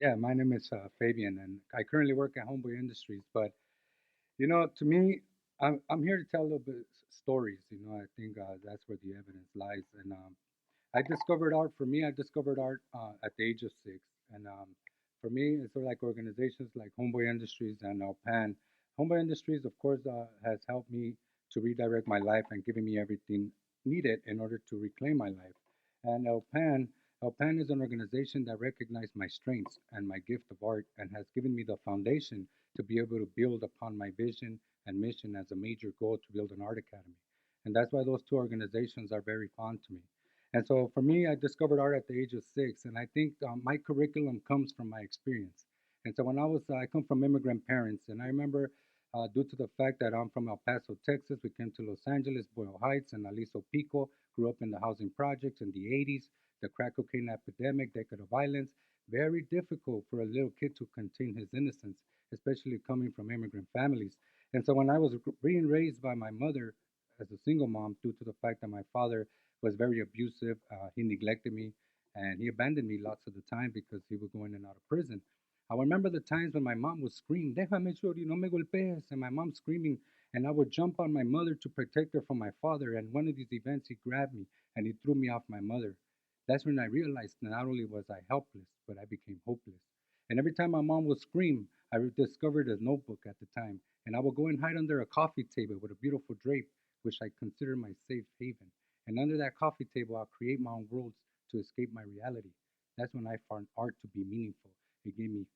Yeah, my name is Fabian, and I currently work at Homeboy Industries. But to me, I'm here to tell a little bit stories. I think that's where the evidence lies. And I discovered art. For me, I discovered art at the age of 6. And for me, it's sort of like organizations like Homeboy Industries and Pan. Homeboy Industries, of course, has helped me to redirect my life and giving me everything needed in order to reclaim my life. And El Pan is an organization that recognized my strengths and my gift of art and has given me the foundation to be able to build upon my vision and mission as a major goal to build an art academy. And that's why those two organizations are very fond to me. And so for me, I discovered art at the age of 6, and I think my curriculum comes from my experience. And so I come from immigrant parents, and I remember due to the fact that I'm from El Paso, Texas, we came to Los Angeles, Boyle Heights, and Aliso Pico, grew up in the housing projects in the 80s, the crack cocaine epidemic, decade of violence, very difficult for a little kid to contain his innocence, especially coming from immigrant families. And so when I was being raised by my mother as a single mom, due to the fact that my father was very abusive. He neglected me and he abandoned me lots of the time because he was going in and out of prison. I remember the times when my mom would scream, Déjame, Shorty, no me golpees, and my mom screaming, and I would jump on my mother to protect her from my father. And one of these events, he grabbed me and he threw me off my mother. That's when I realized that not only was I helpless, but I became hopeless. And every time my mom would scream, I discovered a notebook at the time, and I would go and hide under a coffee table with a beautiful drape, which I consider my safe haven. And under that coffee table, I'll create my own worlds to escape my reality. That's when I found art to be meaningful. It gave me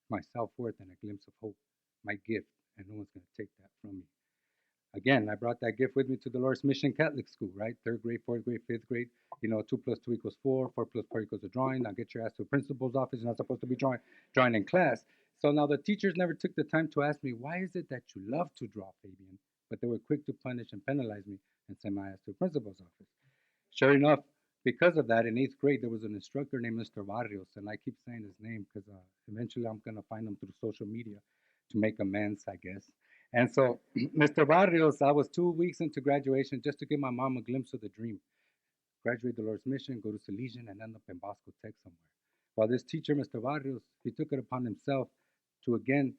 my self worth and a glimpse of hope, my gift, and no one's going to take that from me. Again, I brought that gift with me to Dolores Mission Catholic School, right? Third grade, fourth grade, fifth grade. 2 plus 2 equals 4, 4 plus 4 equals a drawing. Now get your ass to a principal's office. You're not supposed to be drawing in class. So now the teachers never took the time to ask me, why is it that you love to draw, Fabian? But they were quick to punish and penalize me and send my ass to a principal's office. Sure enough, because of that, in 8th grade, there was an instructor named Mr. Barrios, and I keep saying his name because eventually I'm going to find him through social media to make amends, I guess. And so, Mr. Barrios, I was 2 weeks into graduation just to give my mom a glimpse of the dream. Graduate Dolores Mission, go to Salesian, and end up in Bosco Tech somewhere. While this teacher, Mr. Barrios, he took it upon himself to again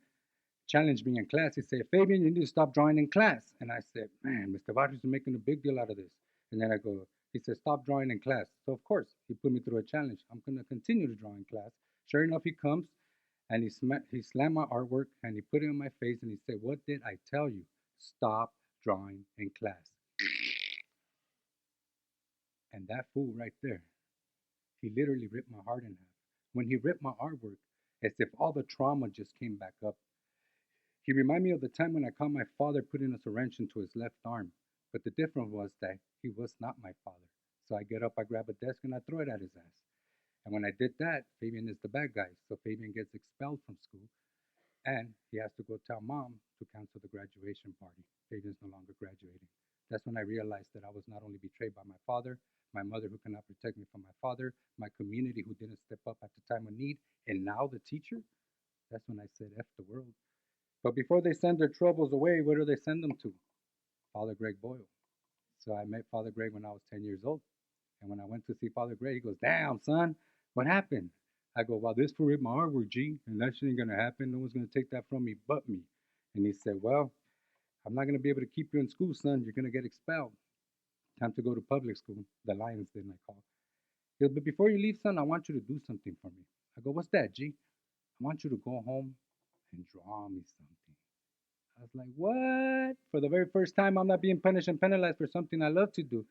challenged me in class. He said, Fabian, you need to stop drawing in class. And I said, man, Mr. Vargas is making a big deal out of this. And then I go, he said, stop drawing in class. So, of course, he put me through a challenge. I'm going to continue to draw in class. Sure enough, he comes and he slammed my artwork and he put it on my face and he said, what did I tell you? Stop drawing in class. And that fool right there, he literally ripped my heart in half. When he ripped my artwork, as if all the trauma just came back up. He reminded me of the time when I caught my father putting a wrench into his left arm. But the difference was that he was not my father. So I get up, I grab a desk, and I throw it at his ass. And when I did that, Fabian is the bad guy. So Fabian gets expelled from school, and he has to go tell mom to cancel the graduation party. Fabian's no longer graduating. That's when I realized that I was not only betrayed by my father, my mother who cannot protect me from my father, my community who didn't step up at the time of need, and now the teacher. That's when I said, F the world. But before they send their troubles away, where do they send them to? Father Greg Boyle. So I met Father Greg when I was 10 years old. And when I went to see Father Greg, he goes, Damn, son, what happened? I go, Well, this for my artwork, G, and that shit ain't going to happen. No one's going to take that from me but me. And he said, Well, I'm not going to be able to keep you in school, son. You're going to get expelled. Time to go to public school. The Lions didn't I call. He goes, But before you leave, son, I want you to do something for me. I go, What's that, G? I want you to go home and draw me something. I was like, what? For the very first time, I'm not being punished and penalized for something I love to do.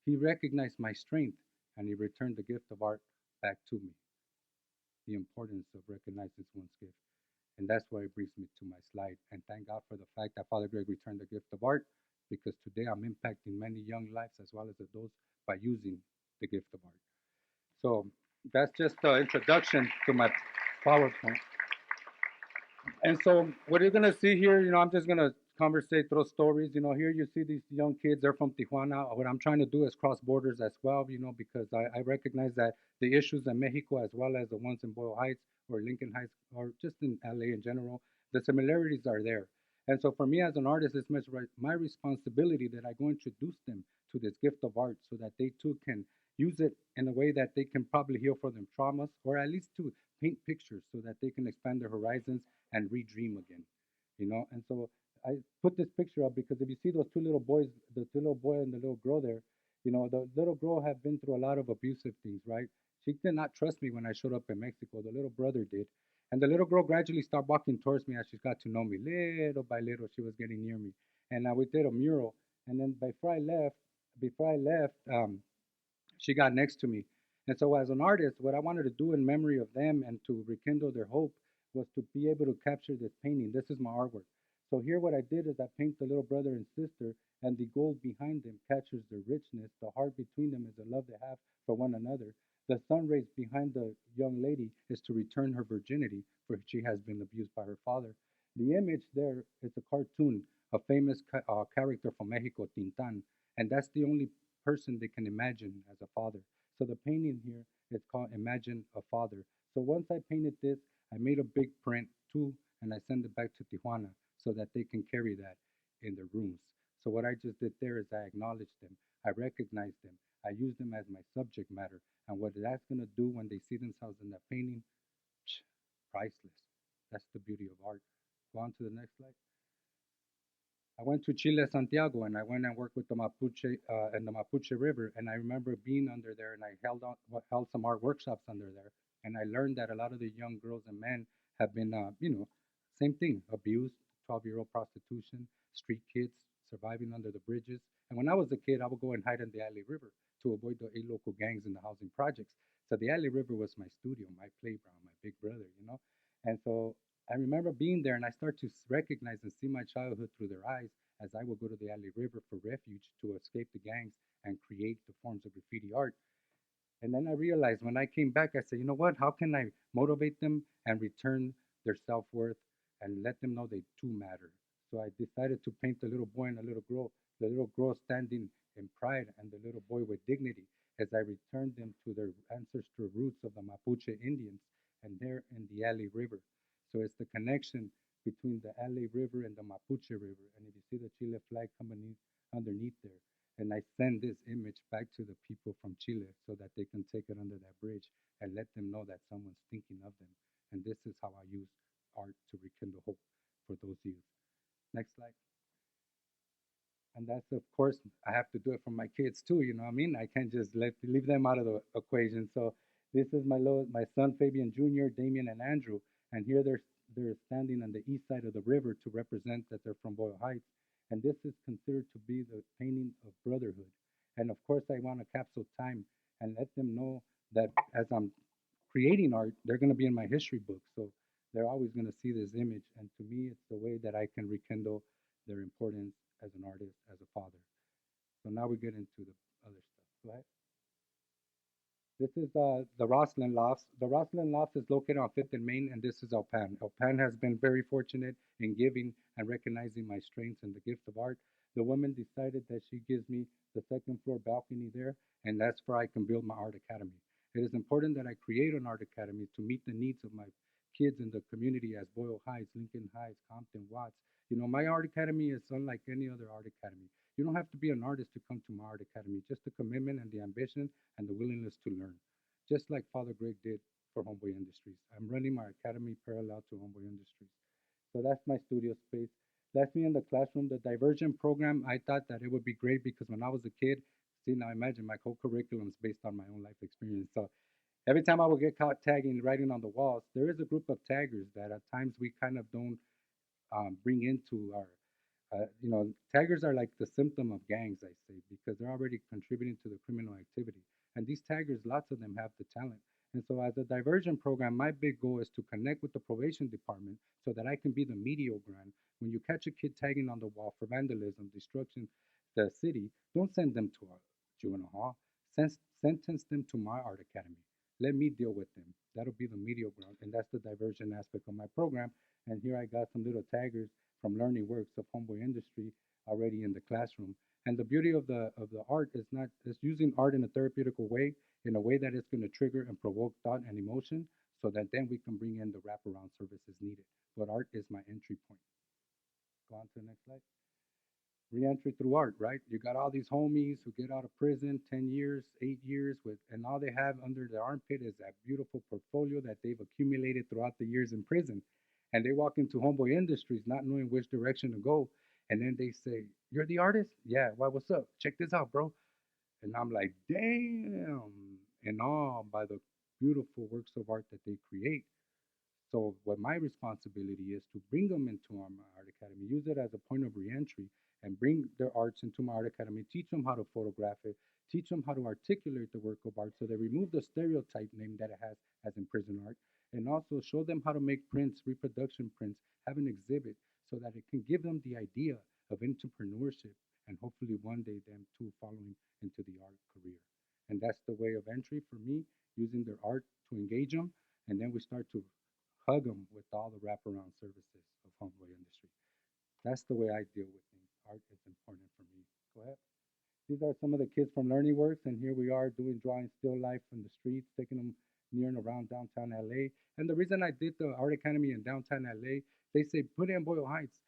He recognized my strength and he returned the gift of art back to me. The importance of recognizing one's gift. And that's why it brings me to my slide. And thank God for the fact that Father Greg returned the gift of art because today I'm impacting many young lives as well as adults by using the gift of art. So that's just the introduction to my PowerPoint. And so what you're gonna see here, I'm just gonna conversate, through stories. Here you see these young kids. They're from Tijuana. What I'm trying to do is cross borders as well. Because I recognize that the issues in Mexico as well as the ones in Boyle Heights or Lincoln Heights or just in LA in general, the similarities are there. And so for me as an artist, it's my responsibility that I go introduce them to this gift of art so that they too can use it in a way that they can probably heal from their traumas, or at least to paint pictures so that they can expand their horizons and redream again. And so I put this picture up because if you see those two little boys, the two little boy and the little girl there, the little girl had been through a lot of abusive things, right? She did not trust me when I showed up in Mexico. The little brother did. And the little girl gradually started walking towards me as she got to know me. Little by little, she was getting near me. And we did a mural. And then before I left, she got next to me. And so, as an artist, what I wanted to do in memory of them and to rekindle their hope was to be able to capture this painting. This is my artwork. So, here, what I did is I paint the little brother and sister, and the gold behind them captures their richness. The heart between them is the love they have for one another. The sun rays behind the young lady is to return her virginity, for she has been abused by her father. The image there is a cartoon, a famous character from Mexico, Tintan, and that's the only person they can imagine as a father. So the painting here is called Imagine a Father. So once I painted this, I made a big print too, and I sent it back to Tijuana so that they can carry that in their rooms. So what I just did there is I acknowledged them, I recognized them, I used them as my subject matter, and what that's gonna do when they see themselves in that painting, priceless. That's the beauty of art. Go on to the next slide. I went to Chile, Santiago, and I went and worked with the Mapuche and the Mapuche River. And I remember being under there, and I held some art workshops under there. And I learned that a lot of the young girls and men have been, same thing, abused, 12-year-old prostitution, street kids surviving under the bridges. And when I was a kid, I would go and hide in the Alley River to avoid the local gangs in the housing projects. So the Alley River was my studio, my playground, my big brother. And so I remember being there and I start to recognize and see my childhood through their eyes as I would go to the Alley River for refuge to escape the gangs and create the forms of graffiti art. And then I realized when I came back, I said, you know what? How can I motivate them and return their self worth and let them know they too matter? So I decided to paint the little boy and the little girl standing in pride and the little boy with dignity as I returned them to their ancestral roots of the Mapuche Indians and there in the Alley River. So it's the connection between the Alley River and the Mapuche River. And if you see the Chile flag coming underneath there, and I send this image back to the people from Chile so that they can take it under that bridge and let them know that someone's thinking of them. And this is how I use art to rekindle hope for those youth. Next slide. And that's, of course, I have to do it for my kids too. You know what I mean? I can't just leave them out of the equation. So this is my son Fabian Jr., Damien, and Andrew, and here they're standing on the east side of the river to represent that they're from Boyle Heights, and this is considered to be the painting of brotherhood. And of course, I want to capsule time and let them know that as I'm creating art, they're going to be in my history book. So they're always going to see this image, and to me, it's the way that I can rekindle their importance as an artist, as a father. So now we get into the other stuff. Go ahead. This is the Roslyn Lofts. The Roslyn Lofts is located on 5th and Main, and this is El Pan. El Pan has been very fortunate in giving and recognizing my strengths and the gift of art. The woman decided that she gives me the second floor balcony there, and that's where I can build my art academy. It is important that I create an art academy to meet the needs of my kids in the community as Boyle Heights, Lincoln Heights, Compton, Watts. My art academy is unlike any other art academy. You don't have to be an artist to come to my art academy, just the commitment and the ambition and the willingness to learn, just like Father Greg did for Homeboy Industries. I'm running my academy parallel to Homeboy Industries. So that's my studio space. That's me in the classroom. The diversion program, I thought that it would be great because when I was a kid, see, now imagine my whole curriculum is based on my own life experience. So every time I would get caught tagging, writing on the walls, there is a group of taggers that at times we kind of don't bring into our taggers are like the symptom of gangs, I say, because they're already contributing to the criminal activity. And these taggers, lots of them have the talent. And so, as a diversion program, my big goal is to connect with the probation department so that I can be the medial ground. When you catch a kid tagging on the wall for vandalism, destruction, the city, don't send them to a juvenile hall. Sentence them to my art academy. Let me deal with them. That'll be the medial ground, and that's the diversion aspect of my program. And here I got some little taggers from learning works of homeboy industry already in the classroom. And the beauty of the art is using art in a therapeutical way, in a way that is going to trigger and provoke thought and emotion, so that then we can bring in the wraparound services needed. But art is my entry point. Go on to the next slide. Reentry through art, right? You got all these homies who get out of prison 10 years, 8 years with, and all they have under their armpit is that beautiful portfolio that they've accumulated throughout the years in prison. And they walk into Homeboy Industries not knowing which direction to go. And then they say, "You're the artist?" "Yeah, why, what's up? Check this out, bro." And I'm like, damn, in awe by the beautiful works of art that they create. So what my responsibility is to bring them into our art academy, use it as a point of reentry, and bring their arts into my art academy. Teach them how to photograph it. Teach them how to articulate the work of art, so they remove the stereotype name that it has as in prison art, and also show them how to make prints, reproduction prints, have an exhibit, so that it can give them the idea of entrepreneurship, and hopefully one day them too following into the art career. And that's the way of entry for me, using their art to engage them, and then we start to hug them with all the wraparound services of homeboy industry. That's the way I deal with things. Art is important for me. Go ahead. These are some of the kids from Learning Works, and here we are doing drawing still life from the streets, taking them near and around downtown LA. And the reason I did the Art Academy in downtown LA, they say put it in Boyle Heights.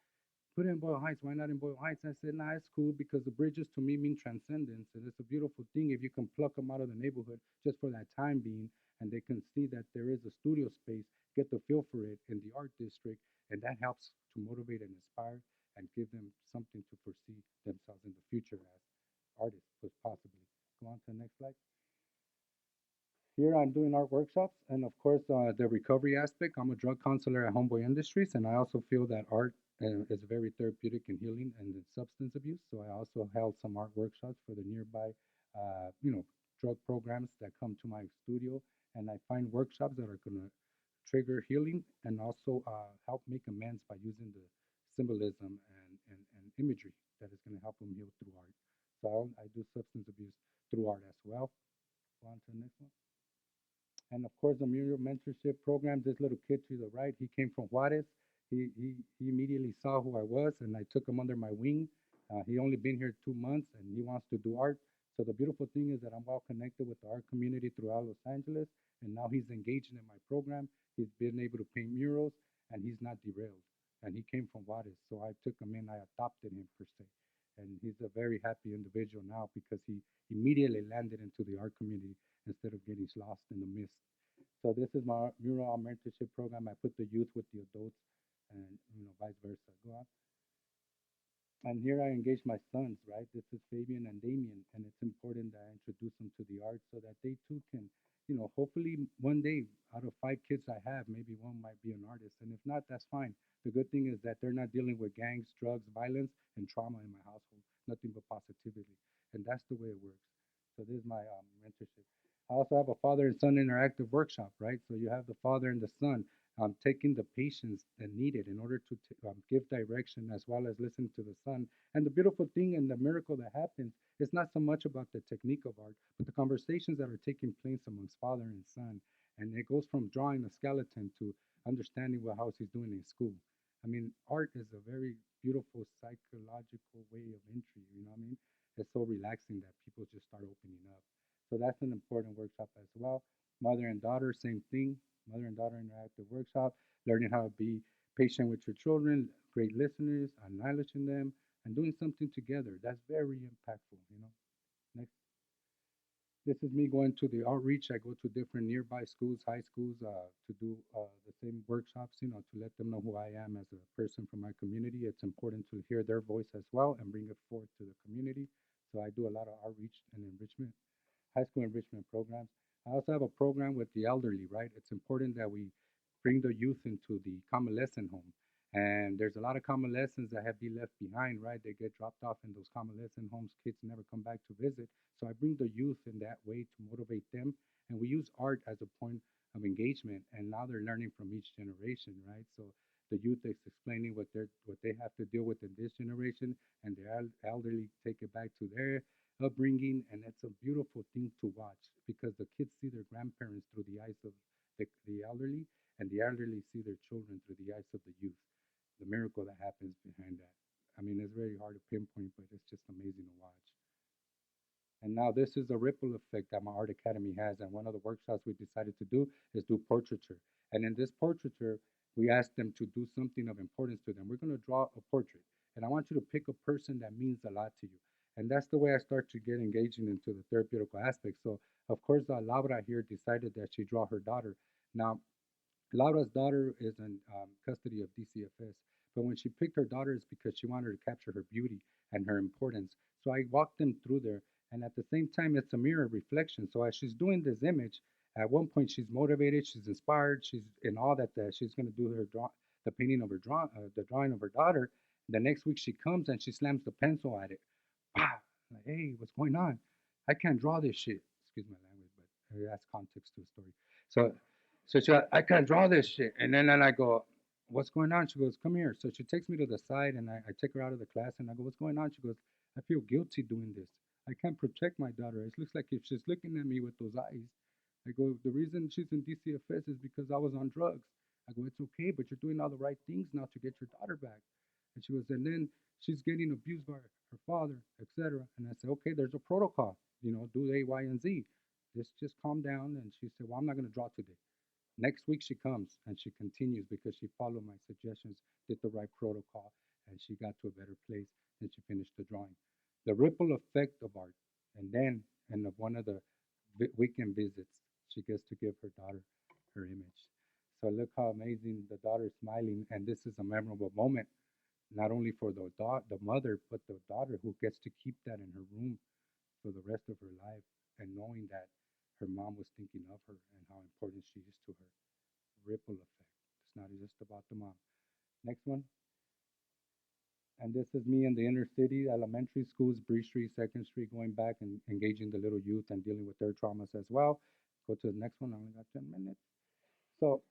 Put it in Boyle Heights. Why not in Boyle Heights? I said, nah, it's cool because the bridges to me mean transcendence. And it's a beautiful thing if you can pluck them out of the neighborhood just for that time being, and they can see that there is a studio space, get the feel for it in the art district, and that helps to motivate and inspire and give them something to foresee themselves in the future as artists, possibly. Go on to the next slide. Here I'm doing art workshops, and of course, the recovery aspect. I'm a drug counselor at Homeboy Industries, and I also feel that art is very therapeutic and healing and in substance abuse. So I also held some art workshops for the nearby, drug programs that come to my studio, and I find workshops that are going to trigger healing and also help make amends by using the symbolism and imagery that is going to help them heal through art. So I do substance abuse through art as well. Go on to the next one. And of course, the Mural Mentorship Program, this little kid to the right, he came from Juarez. He immediately saw who I was, and I took him under my wing. He only been here 2 months, and he wants to do art. So the beautiful thing is that I'm well connected with the art community throughout Los Angeles, and now he's engaged in my program. He's been able to paint murals, and he's not derailed. And he came from Juarez, so I took him in. I adopted him per se, and he's a very happy individual now because he immediately landed into the art community instead of getting lost in the mist. So this is my mural mentorship program. I put the youth with the adults, and vice versa. Go on. And here I engage my sons, right? This is Fabian and Damien, and it's important that I introduce them to the art so that they too can, hopefully one day out of 5 kids I have, maybe one might be an artist, and if not, that's fine. The good thing is that they're not dealing with gangs, drugs, violence, and trauma in my household. Nothing but positivity, and that's the way it works. So this is my mentorship. I also have a father and son interactive workshop, right? So you have the father and the son taking the patience that needed in order to give direction as well as listen to the son. And the beautiful thing and the miracle that happens is not so much about the technique of art, but the conversations that are taking place amongst father and son. And it goes from drawing a skeleton to understanding what house he's doing in school. I mean, art is a very beautiful psychological way of entry. You know what I mean? It's so relaxing that people just start opening up. So that's an important workshop as well. Mother and daughter, same thing. Mother and daughter interactive workshop, learning how to be patient with your children, great listeners, acknowledging them, and doing something together. That's very impactful. Next, this is me going to the outreach. I go to different nearby schools, high schools, to do the same workshops, to let them know who I am as a person from my community. It's important to hear their voice as well and bring it forward to the community. So I do a lot of outreach and enrichment, high school enrichment programs. I also have a program with the elderly, right? It's important that we bring the youth into the convalescent home. And there's a lot of convalescents that have been left behind, right? They get dropped off in those convalescent homes. Kids never come back to visit. So I bring the youth in that way to motivate them. And we use art as a point of engagement. And now they're learning from each generation, right? So the youth is explaining what they have to deal with in this generation, and the elderly take it back to their upbringing, and it's a beautiful thing to watch because the kids see their grandparents through the eyes of the elderly, and the elderly see their children through the eyes of the youth. The miracle that happens behind that. I mean, it's very hard to pinpoint, but it's just amazing to watch. And now this is the ripple effect that my art academy has. And one of the workshops we decided to do is do portraiture. And in this portraiture, we asked them to do something of importance to them. We're going to draw a portrait. and I want you to pick a person that means a lot to you. And that's the way I start to get engaging into the therapeutical aspect. So, of course, Laura here decided that she draw her daughter. Now, Laura's daughter is in custody of DCFS, but when she picked her daughter, it's because she wanted to capture her beauty and her importance. So I walked them through there, and at the same time, it's a mirror reflection. So as she's doing this image, at one point she's motivated, she's inspired, she's in all that she's going to do the painting of the drawing of her daughter. The next week she comes and she slams the pencil at it. Bah! Like, hey, what's going on? I can't draw this shit. Excuse my language, but it adds context to the story. So, so she, I can't draw this shit. And then I go, what's going on? She goes, come here. So she takes me to the side, and I take her out of the class, and I go, what's going on? She goes, I feel guilty doing this. I can't protect my daughter. It looks like if she's looking at me with those eyes. I go, the reason she's in DCFS is because I was on drugs. I go, it's okay, but you're doing all the right things now to get your daughter back. And she goes, and then she's getting abused by her father, etc. And I said, okay, there's a protocol. Do A, Y, and Z. Just calm down. And she said, well, I'm not going to draw today. Next week she comes and she continues because she followed my suggestions, did the right protocol, and she got to a better place and she finished the drawing. The ripple effect of art. And then, in one of the weekend visits, she gets to give her daughter her image. So look how amazing the daughter is smiling, and this is a memorable moment, not only for the mother, but the daughter who gets to keep that in her room for the rest of her life, and knowing that her mom was thinking of her and how important she is to her. Ripple effect. It's not just about the mom. Next one. And this is me in the inner city, elementary schools, Bree Street, Second Street, going back and engaging the little youth and dealing with their traumas as well. Go to the next one. I only got 10 minutes. So,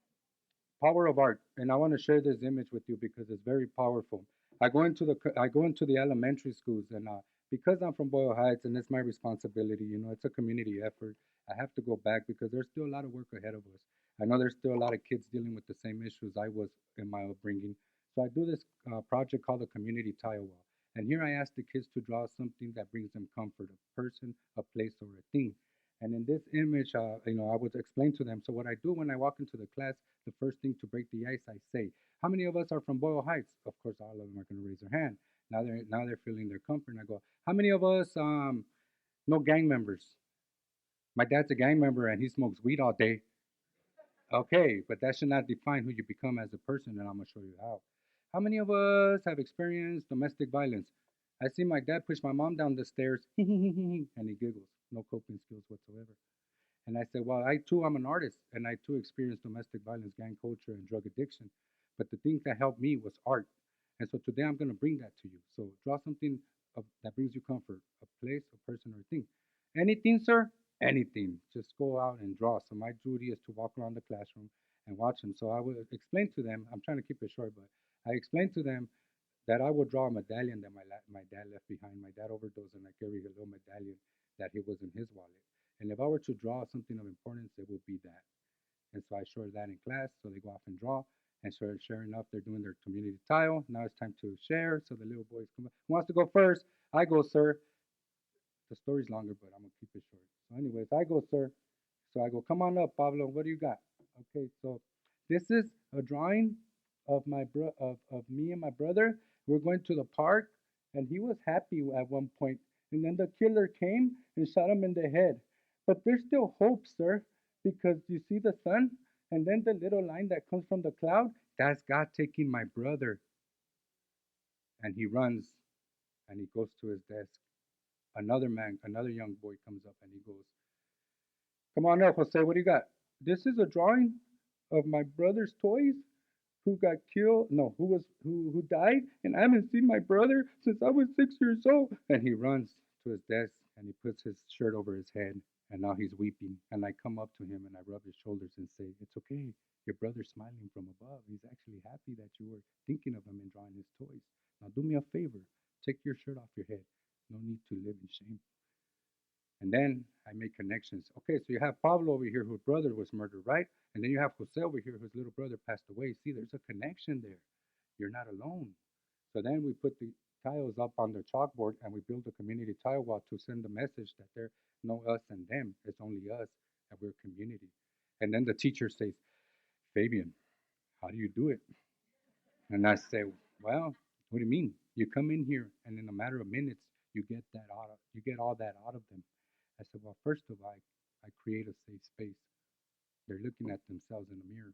power of art, and I want to share this image with you because it's very powerful. I go into the elementary schools, and because I'm from Boyle Heights and it's my responsibility, it's a community effort. I have to go back because there's still a lot of work ahead of us. I know there's still a lot of kids dealing with the same issues I was in my upbringing. So I do this project called the community tile wall, and here I ask the kids to draw something that brings them comfort: a person, a place, or a thing. And in this image, I would explain to them. So what I do when I walk into the class, the first thing to break the ice, I say, "How many of us are from Boyle Heights?" Of course, all of them are going to raise their hand. Now they're feeling their comfort. And I go, "How many of us know gang members?" My dad's a gang member and he smokes weed all day. Okay, but that should not define who you become as a person, and I'm gonna show you how. How many of us have experienced domestic violence? I see my dad push my mom down the stairs, and he giggles. No coping skills whatsoever. And I said, well, I too am an artist, and I too experienced domestic violence, gang culture, and drug addiction. But the thing that helped me was art. And so today I'm going to bring that to you. So draw something that brings you comfort: a place, a person, or a thing. Anything, sir? Anything. Just go out and draw. So my duty is to walk around the classroom and watch them. So I would explain to them, I'm trying to keep it short, but I explained to them that I would draw a medallion that my dad left behind. My dad overdosed, and I carry a little medallion that he was in his wallet. And if I were to draw something of importance, it would be that. And so I showed that in class, so they go off and draw. And so sure enough, they're doing their community tile. Now it's time to share. So the little boys come up. Who wants to go first? I go, sir. The story's longer, but I'm gonna keep it short. So, anyways, I go, sir. So I go, come on up, Pablo. What do you got? Okay, so this is a drawing of me and my brother. We're going to the park, and he was happy at one point. And then the killer came and shot him in the head. But there's still hope, sir, because you see the sun, and then the little line that comes from the cloud. That's God taking my brother. And he runs, and he goes to his desk. Another young boy comes up, and he goes, "Come on up, Jose. What do you got?" "This is a drawing of my brother's toys who got killed. No, who died, and I haven't seen my brother since I was 6 years old." And he runs to his desk and he puts his shirt over his head, and now he's weeping. And I come up to him and I rub his shoulders and say, "It's okay. Your brother's smiling from above. He's actually happy that you were thinking of him and drawing his toys. Now do me a favor. Take your shirt off your head. No need to live in shame." And then I make connections. Okay, so you have Pablo over here whose brother was murdered, right? And then you have Jose over here whose little brother passed away. See, there's a connection there. You're not alone. So then we put the tiles up on the chalkboard and we build a community tile wall to send the message that there's no us and them. It's only us, and we're community. And then the teacher says, "Fabian, how do you do it?" And I say, "Well, what do you mean?" You come in here, and in a matter of minutes, you get all that out of them. I said, well, first of all, I create a safe space. They're looking at themselves in the mirror,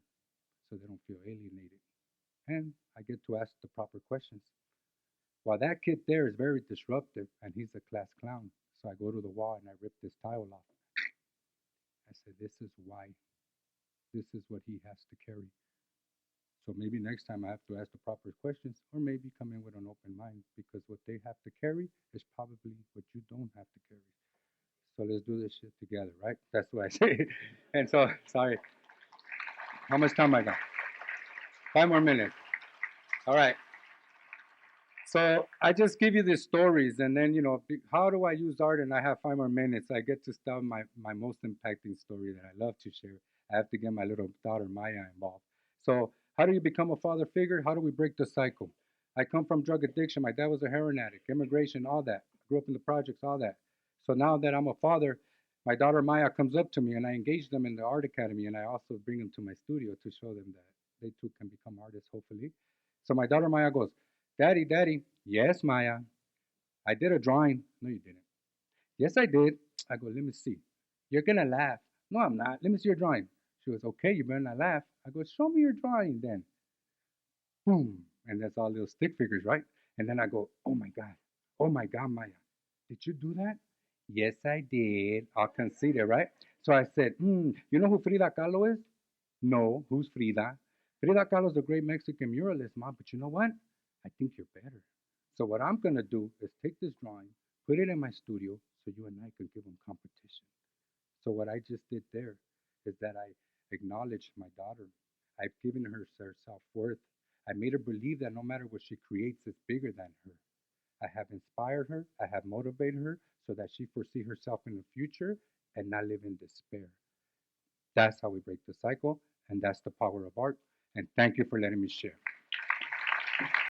so they don't feel alienated, and I get to ask the proper questions. While that kid there is very disruptive, and he's a class clown, so I go to the wall and I rip this tile off. I said, this is why. This is what he has to carry. So maybe next time I have to ask the proper questions, or maybe come in with an open mind, because what they have to carry is probably what you don't have to carry. So let's do this shit together, right? That's what I say. And so, sorry, how much time I got? 5 more minutes. All right. So I just give you these stories, and then how do I use art? And I have 5 more minutes. I get to tell my most impacting story that I love to share. I have to get my little daughter Maya involved. So how do you become a father figure? How do we break the cycle? I come from drug addiction. My dad was a heroin addict, immigration, all that. I grew up in the projects, all that. So now that I'm a father, my daughter Maya comes up to me, and I engage them in the art academy, and I also bring them to my studio to show them that they too can become artists, hopefully. So my daughter Maya goes, Daddy, Daddy. Yes, Maya. I did a drawing. No, you didn't. Yes, I did. I go, let me see. You're going to laugh. No, I'm not. Let me see your drawing. She goes, okay, you better not laugh. I go, show me your drawing then. Boom. And that's all little stick figures, right? And then I go, oh my God. Oh my God, Maya. Did you do that? Yes, I did. I'll concede it, right? So I said, you know who Frida Kahlo is? No, who's Frida? Frida Kahlo is a great Mexican muralist, Mom. But you know what? I think you're better. So what I'm gonna do is take this drawing, put it in my studio, so you and I could give them competition. So what I just did there is that I acknowledged my daughter. I've given her self worth. I made her believe that no matter what she creates, it's bigger than her. I have inspired her. I have motivated her so that she foresee herself in the future and not live in despair. That's how we break the cycle, and that's the power of art. And thank you for letting me share.